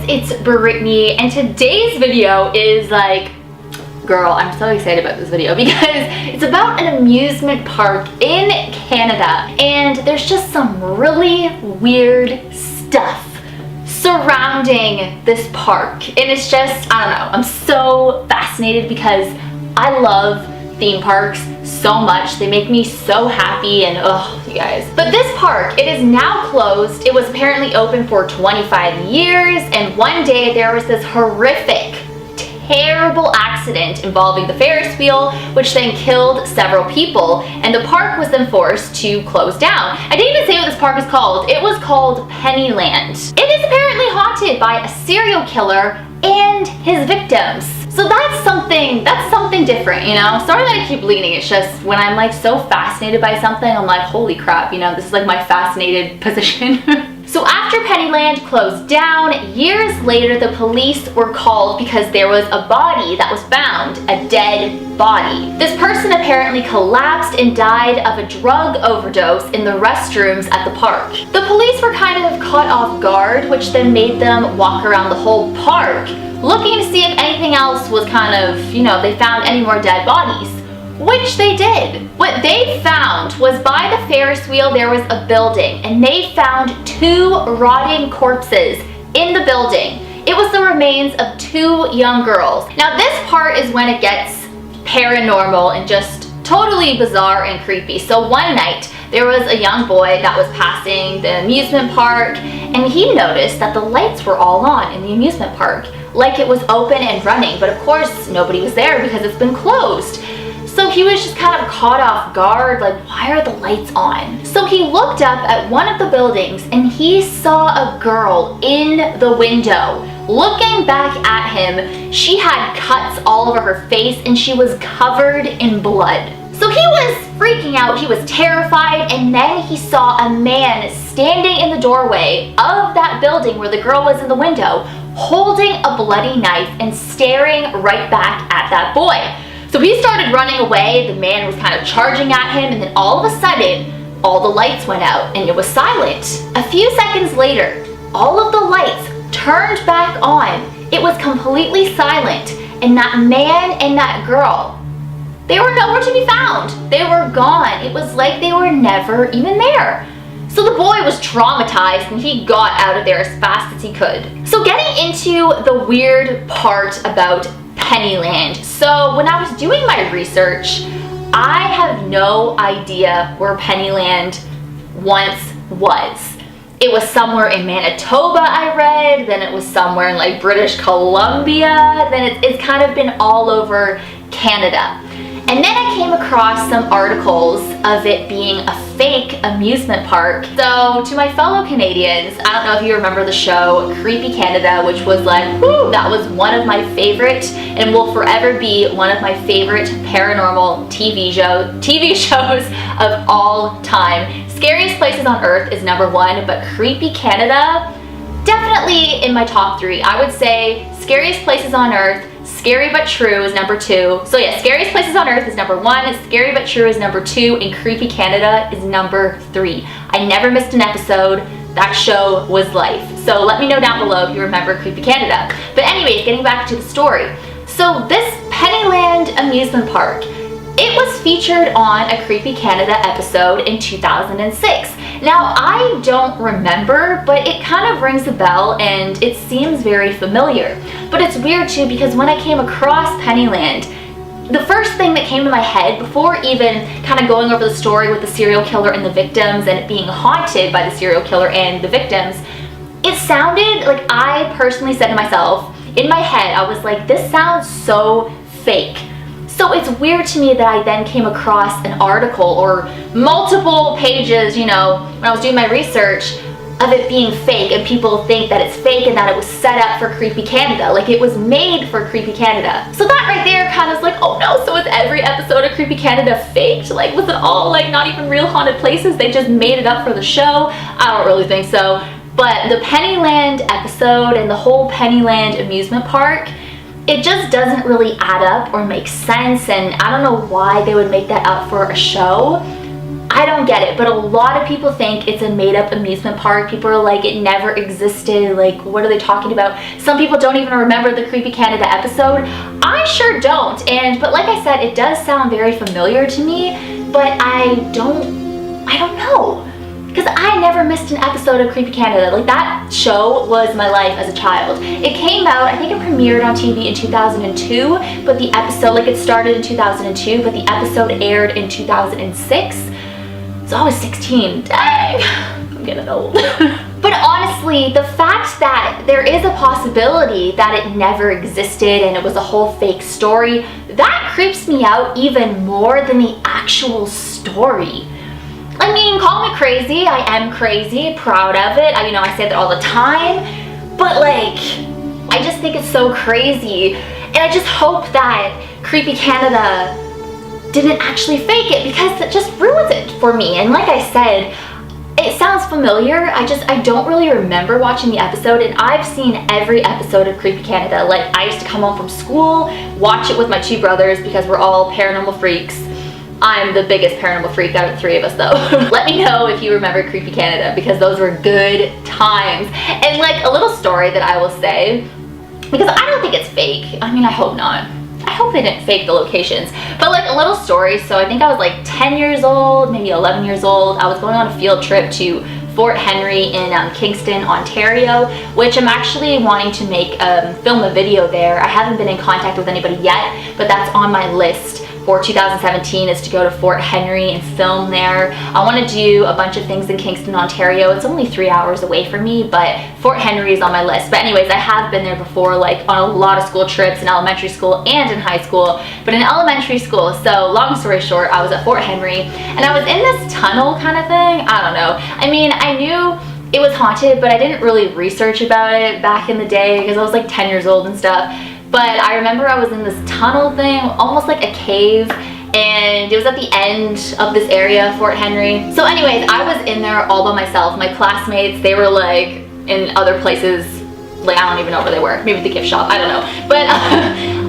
it's Brittany, and today's video is like, girl, I'm so excited about this video because it's about an amusement park in Canada, and there's just some really weird stuff surrounding this park, and it's just, I don't know, I'm so fascinated because I love theme parks so much. They make me so happy, and oh, you guys. But this park, it is now closed. It was apparently open for 25 years, and one day there was this horrific, terrible accident involving the Ferris wheel, which then killed several people, and the park was then forced to close down. I didn't even say what this park is called. It was called Pennyland. It is apparently haunted by a serial killer and his victims. So that's something different, you know? Sorry that I keep leaning. It's just when I'm like so fascinated by something, I'm like, holy crap, you know, this is like my fascinated position. So after Pennyland closed down, years later the police were called because there was a body that was found, a dead body. This person apparently collapsed and died of a drug overdose in the restrooms at the park. The police were kind of caught off guard, which then made them walk around the whole park, looking to see if anything else was kind of, you know, they found any more dead bodies. Which they did. What they found was by the Ferris wheel there was a building, and they found 2 rotting corpses in the building. It was the remains of 2 young girls. Now this part is when it gets paranormal and just totally bizarre and creepy. So one night there was a young boy that was passing the amusement park, and he noticed that the lights were all on in the amusement park, like it was open and running, but of course nobody was there because it's been closed. So he was just kind of caught off guard, like, why are the lights on? So he looked up at one of the buildings and he saw a girl in the window. Looking back at him, she had cuts all over her face and she was covered in blood. So he was freaking out, he was terrified, and then he saw a man standing in the doorway of that building where the girl was in the window, holding a bloody knife and staring right back at that boy. So he started running away, the man was kind of charging at him, and then all of a sudden, all the lights went out and it was silent. A few seconds later, all of the lights turned back on. It was completely silent, and that man and that girl, they were nowhere to be found. They were gone. It was like they were never even there. So the boy was traumatized and he got out of there as fast as he could. So getting into the weird part about Pennyland. So when I was doing my research, I have no idea where Pennyland once was. It was somewhere in Manitoba, I read, then it was somewhere in like British Columbia, then it's kind of been all over Canada. And then I came across some articles of it being a fake amusement park. So to my fellow Canadians, I don't know if you remember the show Creepy Canada, which was like, whoo, that was one of my favorite and will forever be one of my favorite paranormal TV shows of all time. Scariest Places on Earth is #1, but Creepy Canada, definitely in my top 3. I would say Scariest Places on Earth, Scary But True is #2. So yeah, Scariest Places on Earth is #1, Scary But True is #2, and Creepy Canada is #3. I never missed an episode. That show was life. So let me know down below if you remember Creepy Canada. But anyways, getting back to the story. So this Pennyland amusement park, it was featured on a Creepy Canada episode in 2006. Now, I don't remember, but it kind of rings a bell and it seems very familiar. But it's weird too because when I came across Pennyland, the first thing that came to my head before even kind of going over the story with the serial killer and the victims and it being haunted by the serial killer and the victims, it sounded like, I personally said to myself, in my head, I was like, this sounds so fake. So it's weird to me that I then came across an article or multiple pages, you know, when I was doing my research of it being fake, and people think that it's fake and that it was set up for Creepy Canada, like it was made for Creepy Canada. So that right there kind of is like, oh no, so is every episode of Creepy Canada faked? Like, was it all like not even real haunted places? They just made it up for the show? I don't really think so. But the Pennyland episode and the whole Pennyland amusement park, it just doesn't really add up or make sense, and I don't know why they would make that up for a show. I don't get it, but a lot of people think it's a made-up amusement park. People are like, it never existed. Like, what are they talking about? Some people don't even remember the Creepy Canada episode. I sure don't. But like I said, it does sound very familiar to me, but I don't know. Because I never missed an episode of Creepy Canada. Like, that show was my life as a child. It came out, I think it premiered on TV in 2002, but the episode, like, it started in 2002, but the episode aired in 2006. So I was 16. Dang! I'm getting old. But honestly, the fact that there is a possibility that it never existed and it was a whole fake story, that creeps me out even more than the actual story. I mean, call me crazy. I am crazy, proud of it. I say that all the time. But like, I just think it's so crazy. And I just hope that Creepy Canada didn't actually fake it, because it just ruins it for me. And like I said, it sounds familiar. I don't really remember watching the episode, and I've seen every episode of Creepy Canada. Like, I used to come home from school, watch it with my two brothers because we're all paranormal freaks. I'm the biggest paranormal freak out of the three of us though. Let me know if you remember Creepy Canada, because those were good times. And like, a little story that I will say, because I don't think it's fake. I mean, I hope not. I hope they didn't fake the locations. But like, a little story, so I think I was like 10 years old, maybe 11 years old. I was going on a field trip to Fort Henry in Kingston, Ontario, which I'm actually wanting to film a video there. I haven't been in contact with anybody yet, but that's on my list for 2017, is to go to Fort Henry and film there. I want to do a bunch of things in Kingston, Ontario. It's only 3 hours away from me, but Fort Henry is on my list. But anyways, I have been there before, like on a lot of school trips in elementary school and in high school, but in elementary school. So long story short, I was at Fort Henry and I was in this tunnel kind of thing. I don't know. I mean, I knew it was haunted, but I didn't really research about it back in the day because I was like 10 years old and stuff. But I remember I was in this tunnel thing, almost like a cave, and it was at the end of this area, Fort Henry. So anyways, I was in there all by myself. My classmates, they were like in other places, like I don't even know where they were. Maybe the gift shop, I don't know. But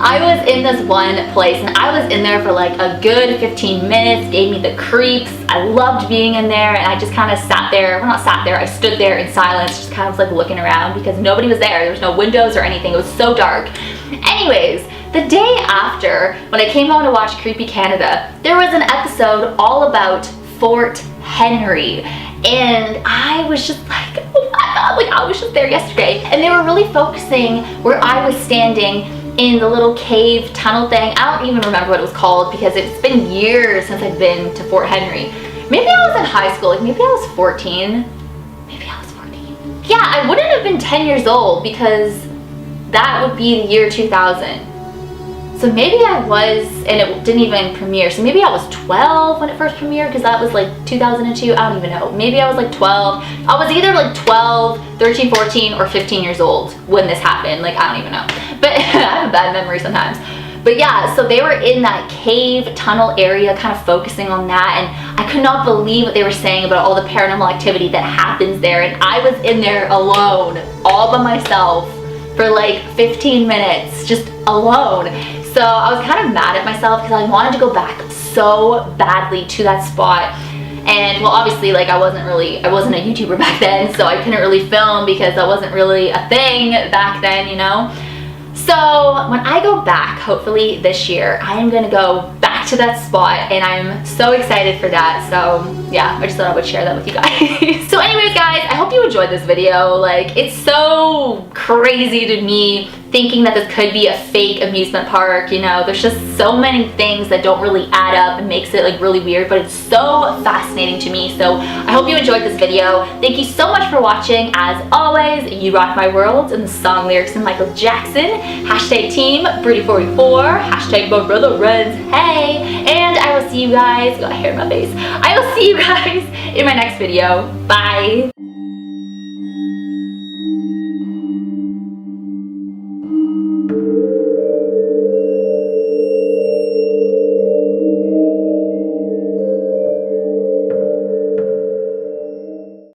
I was in this one place and I was in there for like a good 15 minutes, gave me the creeps. I loved being in there, and I just kind of sat there, well, not sat there, I stood there in silence, just kind of like looking around because nobody was there. There was no windows or anything. It was so dark. Anyways, the day after, when I came home to watch Creepy Canada, there was an episode all about Fort Henry. And I was just like, oh my god, like I was just there yesterday. And they were really focusing where I was standing in the little cave tunnel thing. I don't even remember what it was called because it's been years since I've been to Fort Henry. Maybe I was in high school, like maybe I was 14. Maybe I was 14. Yeah, I wouldn't have been 10 years old because that would be the year 2000. So maybe I was, and it didn't even premiere, so maybe I was 12 when it first premiered, because that was like 2002, I don't even know. Maybe I was like 12. I was either like 12, 13, 14, or 15 years old when this happened. Like, I don't even know. But I have a bad memory sometimes. But yeah, so they were in that cave tunnel area, kind of focusing on that, and I could not believe what they were saying about all the paranormal activity that happens there, and I was in there alone, all by myself, for like 15 minutes, just alone. So I was kind of mad at myself because I wanted to go back so badly to that spot. And well, obviously, like I wasn't a YouTuber back then, so I couldn't really film because that wasn't really a thing back then, you know? So when I go back, hopefully this year, I am gonna go back to that spot, and I'm so excited for that. So yeah, I just thought I would share that with you guys. So anyways guys, I hope you enjoyed this video. Like, it's so crazy to me thinking that this could be a fake amusement park, you know? There's just so many things that don't really add up and makes it like really weird, but it's so fascinating to me. So I hope you enjoyed this video. Thank you so much for watching. As always, you rock my world, and the song lyrics from Michael Jackson. Hashtag team Broody44, hashtag my brother runs, hey. And I will see you guys, got hair in my face. I will see you guys in my next video. Bye.